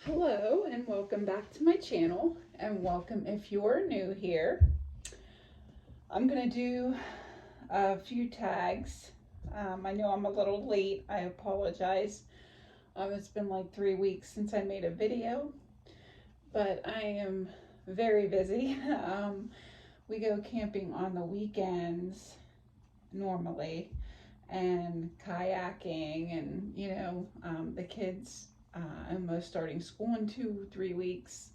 Hello and welcome back to my channel, and welcome if you're new here. I'm gonna do a few tags. I know I'm a little late. I apologize. It's been like 3 weeks since I made a video, but I am very busy. We go camping on the weekends normally, and kayaking, and the kids almost starting school in 2-3 weeks.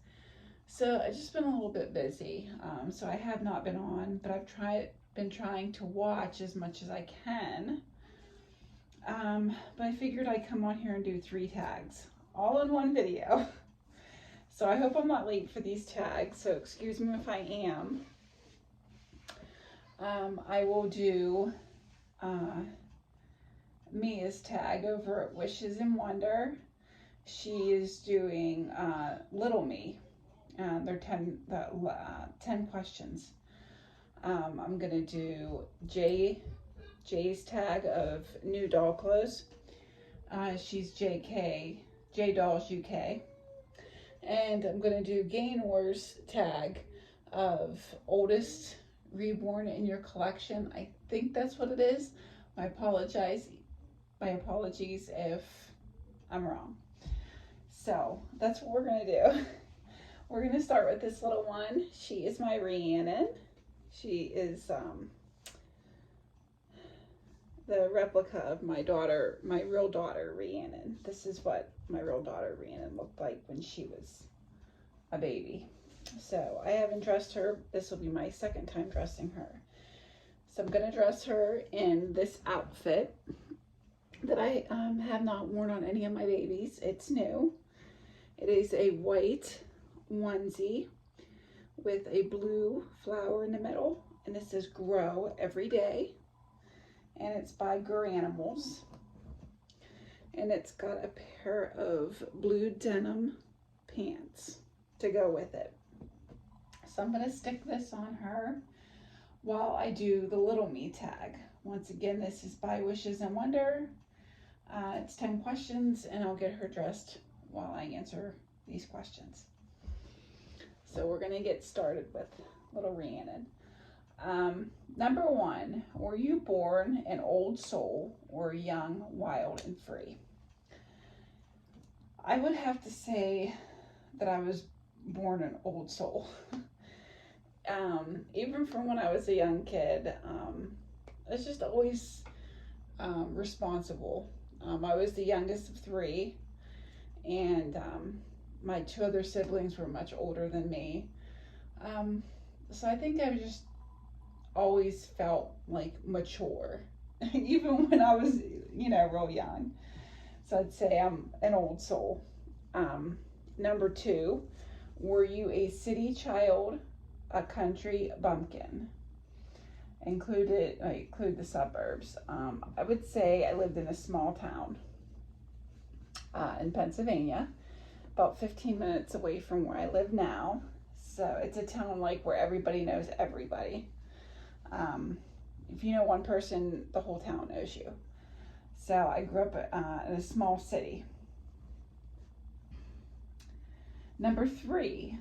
So I've just been a little bit busy. So I have not been on, but been trying to watch as much as I can. But I figured I'd come on here and do 3 tags, all in one video. So I hope I'm not late for these tags, so excuse me if I am. I will do Mia's tag over at Wishes and Wonder. She is doing Little Me. They're 10 questions. I'm gonna do Jay's tag of new doll clothes. She's JK, J Dolls UK. And I'm gonna do Gaynor's tag of oldest reborn in your collection. I think that's what it is. My apologies if I'm wrong. So that's what we're gonna do. We're gonna start with this little one. She is my Rhiannon. She is the replica of my real daughter Rhiannon. This is what my real daughter Rhiannon looked like when she was a baby. So I haven't dressed her. This will be my second time dressing her. So I'm gonna dress her in this outfit that I have not worn on any of my babies. It's new. It is a white onesie with a blue flower in the middle, and it says grow every day, and it's by Garanimals, and it's got a pair of blue denim pants to go with it. So I'm going to stick this on her while I do the Little Me tag. Once again, this is by Wishes and Wonder. It's 10 questions, and I'll get her dressed while I answer these questions. So we're going to get started with little Rhiannon. Number 1, were you born an old soul or young, wild, and free? I would have to say that I was born an old soul. Even from when I was a young kid, I was just always responsible. I was the youngest of 3, and my 2 other siblings were much older than me. So I think I just always felt like mature, even when I was, real young. So I'd say I'm an old soul. Number 2, were you a city child, a country bumpkin? Include the suburbs. I would say I lived in a small town in Pennsylvania, about 15 minutes away from where I live now. So it's a town like where everybody knows everybody. If you know one person, the whole town knows you. So I grew up in a small city. Number 3,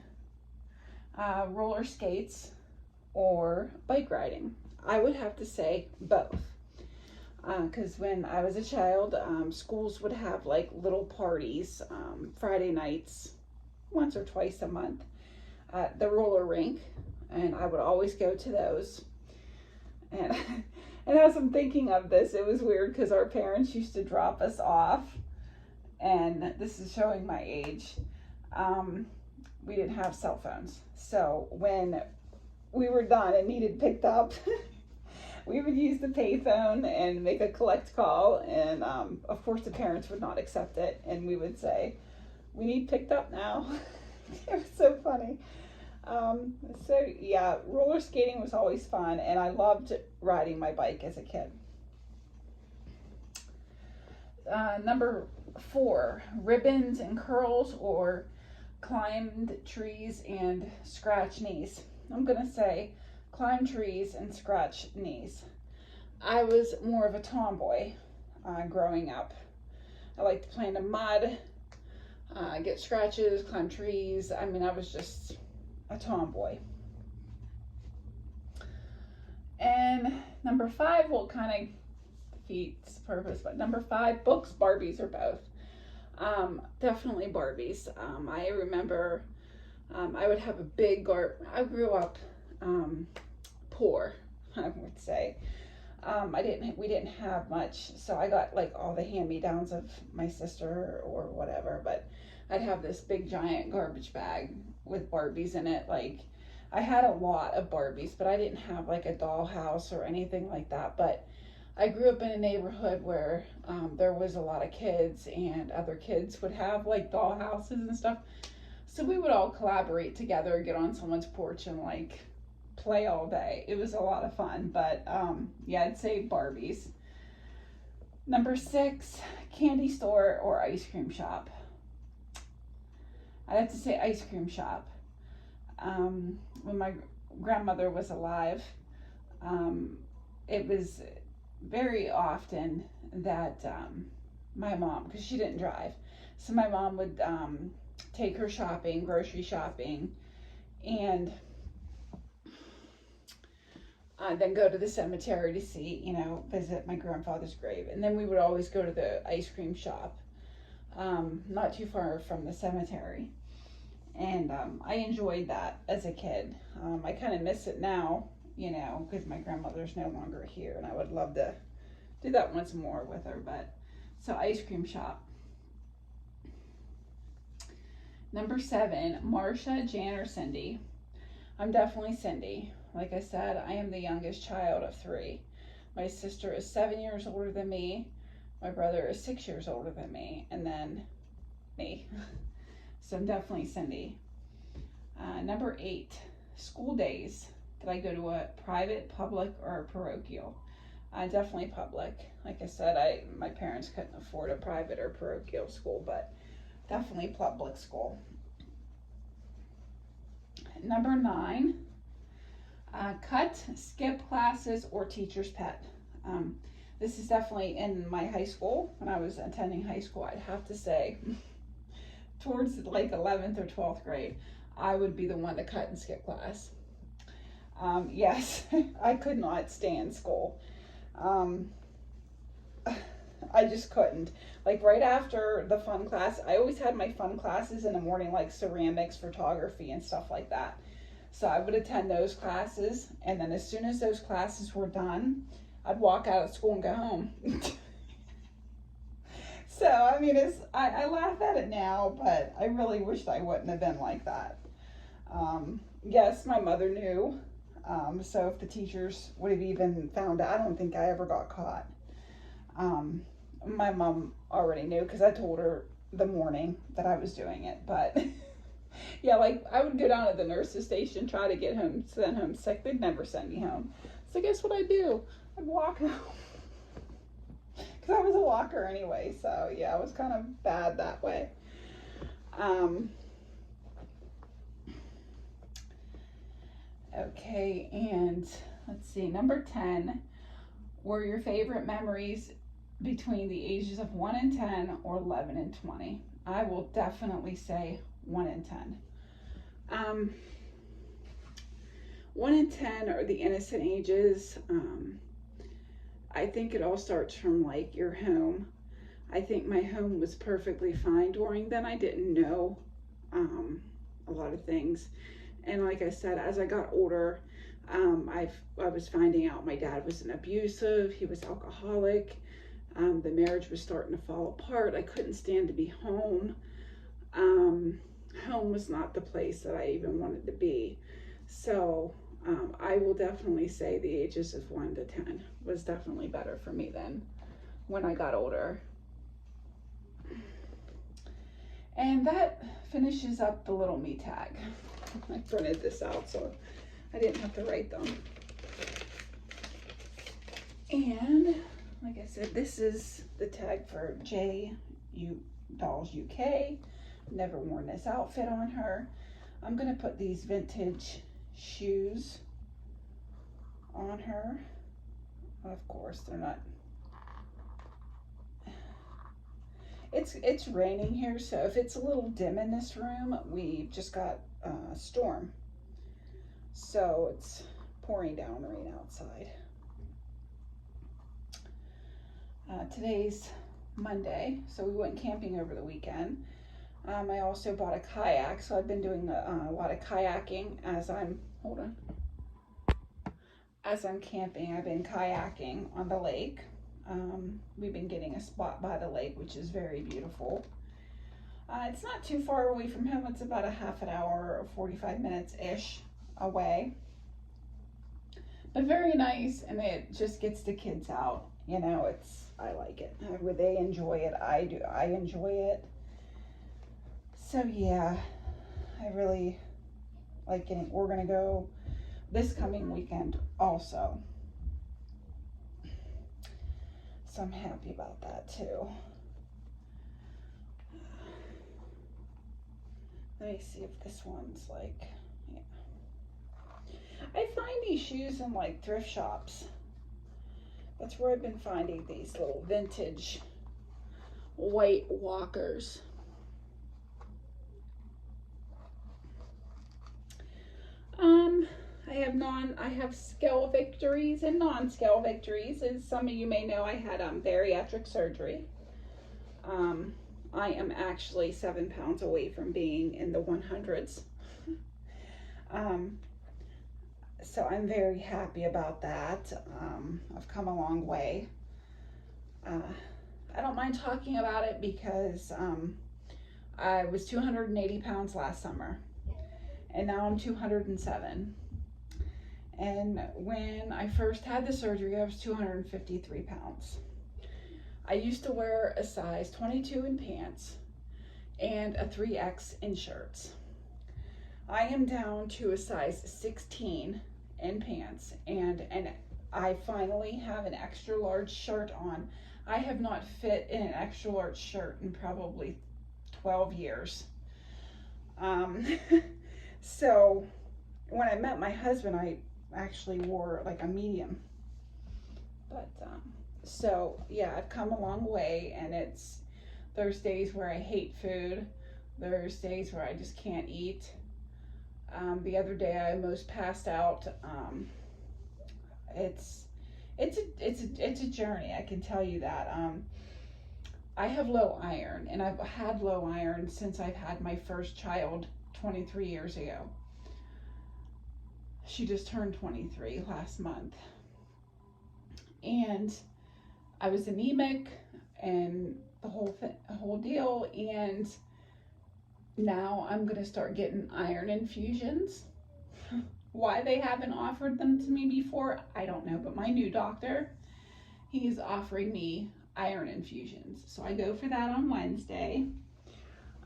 roller skates or bike riding? I would have to say both. Because when I was a child, schools would have like little parties Friday nights, once or twice a month, at the roller rink, and I would always go to those. And, and as I'm thinking of this, it was weird because our parents used to drop us off, and this is showing my age. We didn't have cell phones, so when we were done and needed picked up, we would use the payphone and make a collect call, and of course the parents would not accept it, and we would say, we need picked up now. It was so funny. So yeah, roller skating was always fun, and I loved riding my bike as a kid. Number 4, ribbons and curls or climbed trees and scratch knees? I'm gonna say climb trees and scratch knees. I was more of a tomboy growing up. I liked to play in the mud. get scratches, climb trees. I mean, I was just a tomboy. And number 5 will kind of defeats the purpose, but number 5, books, Barbies, or both. Definitely Barbies. I remember I would have a big I grew up poor, I would say. We didn't have much, so I got like all the hand-me-downs of my sister or whatever, but I'd have this big giant garbage bag with Barbies in it. Like, I had a lot of Barbies, but I didn't have like a dollhouse or anything like that. But I grew up in a neighborhood where there was a lot of kids, and other kids would have like dollhouses and stuff. So we would all collaborate together, get on someone's porch and like play all day. It was a lot of fun, but yeah, I'd say Barbies. Number 6, candy store or ice cream shop. I'd have to say ice cream shop. When my grandmother was alive, it was very often that my mom, because she didn't drive, so my mom would take her shopping, grocery shopping, and then go to the cemetery to see, visit my grandfather's grave. And then we would always go to the ice cream shop, not too far from the cemetery. And I enjoyed that as a kid. I kind of miss it now, because my grandmother's no longer here, and I would love to do that once more with her. But so ice cream shop. Number 7, Marcia, Jan, or Cindy. I'm definitely Cindy. Like I said, I am the youngest child of 3. My sister is 7 years older than me. My brother is 6 years older than me, and then me. So I'm definitely Cindy. Number 8, school days. Did I go to a private, public, or a parochial? Definitely public. Like I said, my parents couldn't afford a private or parochial school, but definitely public school. Number 9, cut, skip classes, or teacher's pet. This is definitely in my high school. When I was attending high school, I'd have to say towards like 11th or 12th grade, I would be the one to cut and skip class. Yes, I could not stand school. I just couldn't. Like right after the fun class, I always had my fun classes in the morning, like ceramics, photography, and stuff like that. So I would attend those classes, and then as soon as those classes were done, I'd walk out of school and go home. So, I mean, I laugh at it now, but I really wished I wouldn't have been like that. Yes, my mother knew. So if the teachers would have even found out, I don't think I ever got caught. My mom already knew because I told her the morning that I was doing it. But yeah, like I would go down to the nurse's station, try to get home, send home sick. They'd never send me home. So guess what I'd do? I'd walk home. Because I was a walker anyway, so yeah, it was kind of bad that way. Okay, and let's see, number 10, were your favorite memories between the ages of 1 and 10 or 11 and 20? I will definitely say 1 and 10. 1 and 10 are the innocent ages. I think it all starts from like your home. I think my home was perfectly fine during then. I didn't know a lot of things. And like I said, as I got older, I was finding out my dad was abusive. He was alcoholic. The marriage was starting to fall apart. I couldn't stand to be home. Home was not the place that I even wanted to be. So I will definitely say the ages of 1 to 10 was definitely better for me then when I got older. And that finishes up the little me tag. I printed this out so I didn't have to write them. And like I said, this is the tag for Dolls UK. Never worn this outfit on her. I'm going to put these vintage shoes on her. Of course, they're not. It's raining here, so if it's a little dim in this room, we just got a storm. So it's pouring down rain outside. Today's Monday, so we went camping over the weekend. I also bought a kayak, so I've been doing a lot of kayaking as I'm camping. I've been kayaking on the lake. We've been getting a spot by the lake, which is very beautiful. It's not too far away from home. It's about a half an hour or 45 minutes-ish away. But very nice, and it just gets the kids out. You know, I like it. They enjoy it. I do. I enjoy it. So yeah, I really like getting, we're gonna go this coming weekend also. So I'm happy about that too. Let me see if this one's like, yeah. I find these shoes in like thrift shops. That's where I've been finding these little vintage white walkers. I have scale victories and non-scale victories. As some of you may know, I had bariatric surgery. I am actually 7 pounds away from being in the 100s. So I'm very happy about that. I've come a long way. I don't mind talking about it because I was 280 pounds last summer, and now I'm 207. And when I first had the surgery, I was 253 pounds. I used to wear a size 22 in pants and a 3X in shirts. I am down to a size 16 in pants, and I finally have an extra large shirt on. I have not fit in an extra large shirt in probably 12 years. So when I met my husband, I actually wore like a medium. But so yeah, I've come a long way, and there's days where I hate food. There's days where I just can't eat. The other day I almost passed out. It's a journey, I can tell you that. I have low iron, and I've had low iron since I've had my first child 23 years ago. She just turned 23 last month. And I was anemic and the whole deal, and now I'm going to start getting iron infusions. Why they haven't offered them to me before, I don't know, but my new doctor, he's offering me iron infusions. So I go for that on Wednesday.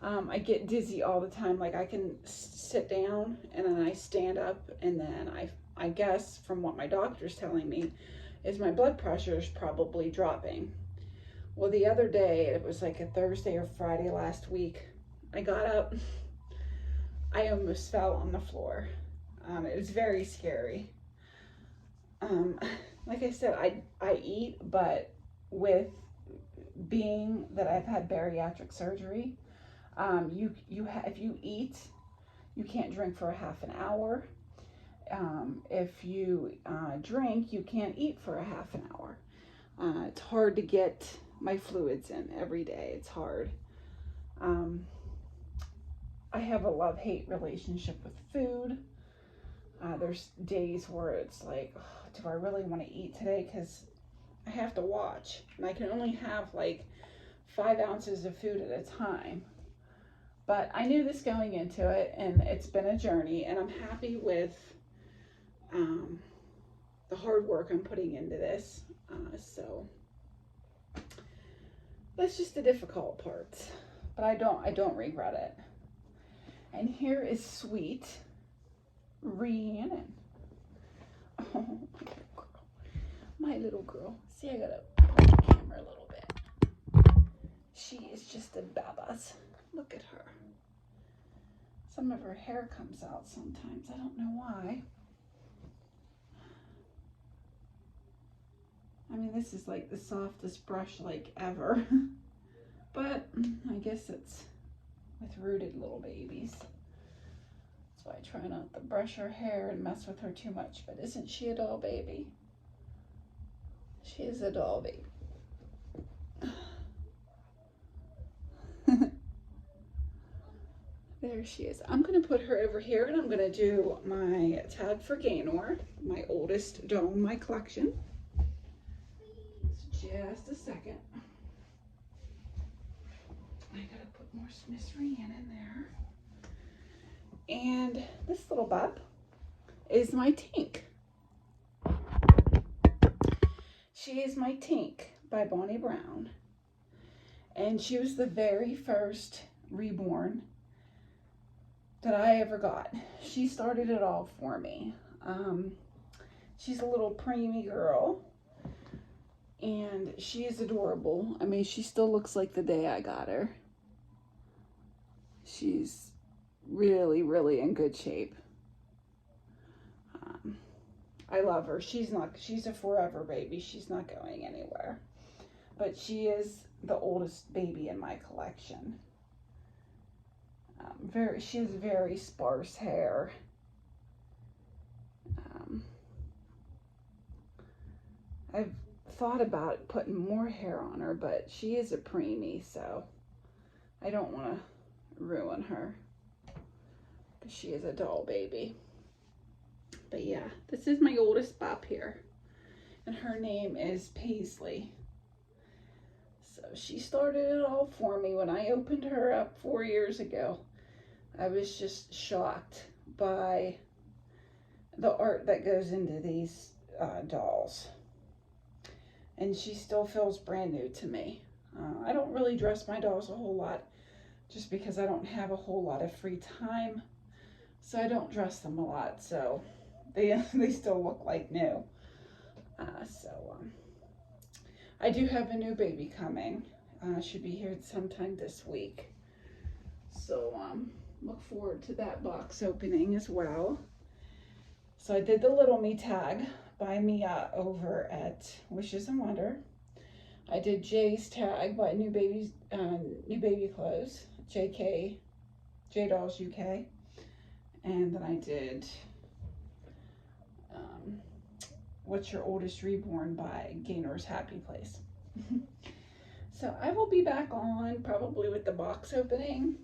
I get dizzy all the time. Like I can sit down and then I stand up, and then I guess from what my doctor's telling me is my blood pressure is probably dropping. Well, the other day, it was like a Thursday or Friday last week, I got up, I almost fell on the floor. It was very scary. Like I said, I eat, but with being that I've had bariatric surgery, if you eat, you can't drink for a half an hour. If you drink, you can't eat for a half an hour. It's hard to get my fluids in every day. It's hard. I have a love-hate relationship with food. There's days where it's like, oh, do I really want to eat today? Because I have to watch, and I can only have like 5 ounces of food at a time. But I knew this going into it, and it's been a journey, and I'm happy with the hard work I'm putting into this. So that's just the difficult parts, but I don't regret it. And here is sweet Rhiannon. Oh, my little girl. See, I gotta put the camera a little bit. She is just a babas. Look at her. Some of her hair comes out sometimes. I don't know why. I mean, this is like the softest brush like ever. but I guess it's with rooted little babies. So I try not to brush her hair and mess with her too much, but isn't she a doll baby? She is a doll baby. There she is. I'm going to put her over here and I'm going to do my tag for Gaynor, my oldest doll in my collection. Just a second. I got to put more Miss Rhiannon in there. And this little bub is my Tink. She is my Tink by Bonnie Brown. And she was the very first reborn that I ever got. She started it all for me. She's a little preemie girl. And she is adorable. I mean, she still looks like the day I got her. She's really, really in good shape. I love her. She's a forever baby. She's not going anywhere. But she is the oldest baby in my collection. She has very sparse hair. I've thought about putting more hair on her, but she is a preemie, so I don't want to ruin her because she is a doll baby. But yeah, this is my oldest bop here, and her name is Paisley. So she started it all for me. When I opened her up 4 years ago, I was just shocked by the art that goes into these dolls. And she still feels brand new to me. I don't really dress my dolls a whole lot just because I don't have a whole lot of free time. So I don't dress them a lot. So they still look like new. I do have a new baby coming. Should be here sometime this week. So look forward to that box opening as well. So I did the Little Me tag by Mia over at Wishes and Wonder. I did Jay's tag by New Baby Clothes, J Dolls UK, and then I did What's Your Oldest Reborn by Gaynor's Happy Place. So I will be back on probably with the box opening.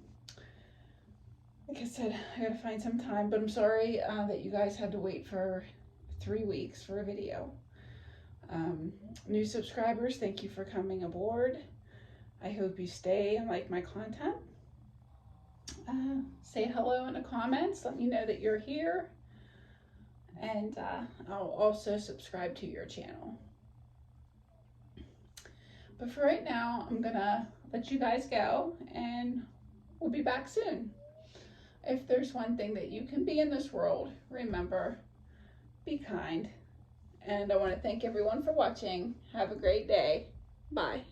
Like I said, I gotta find some time, but I'm sorry that you guys had to wait for 3 weeks for a video. New subscribers, thank you for coming aboard. I hope you stay and like my content. Say hello in the comments, let me know that you're here, and I'll also subscribe to your channel. But for right now, I'm gonna let you guys go, and we'll be back soon. If there's one thing that you can be in this world, remember, be kind. And I want to thank everyone for watching. Have a great day. Bye.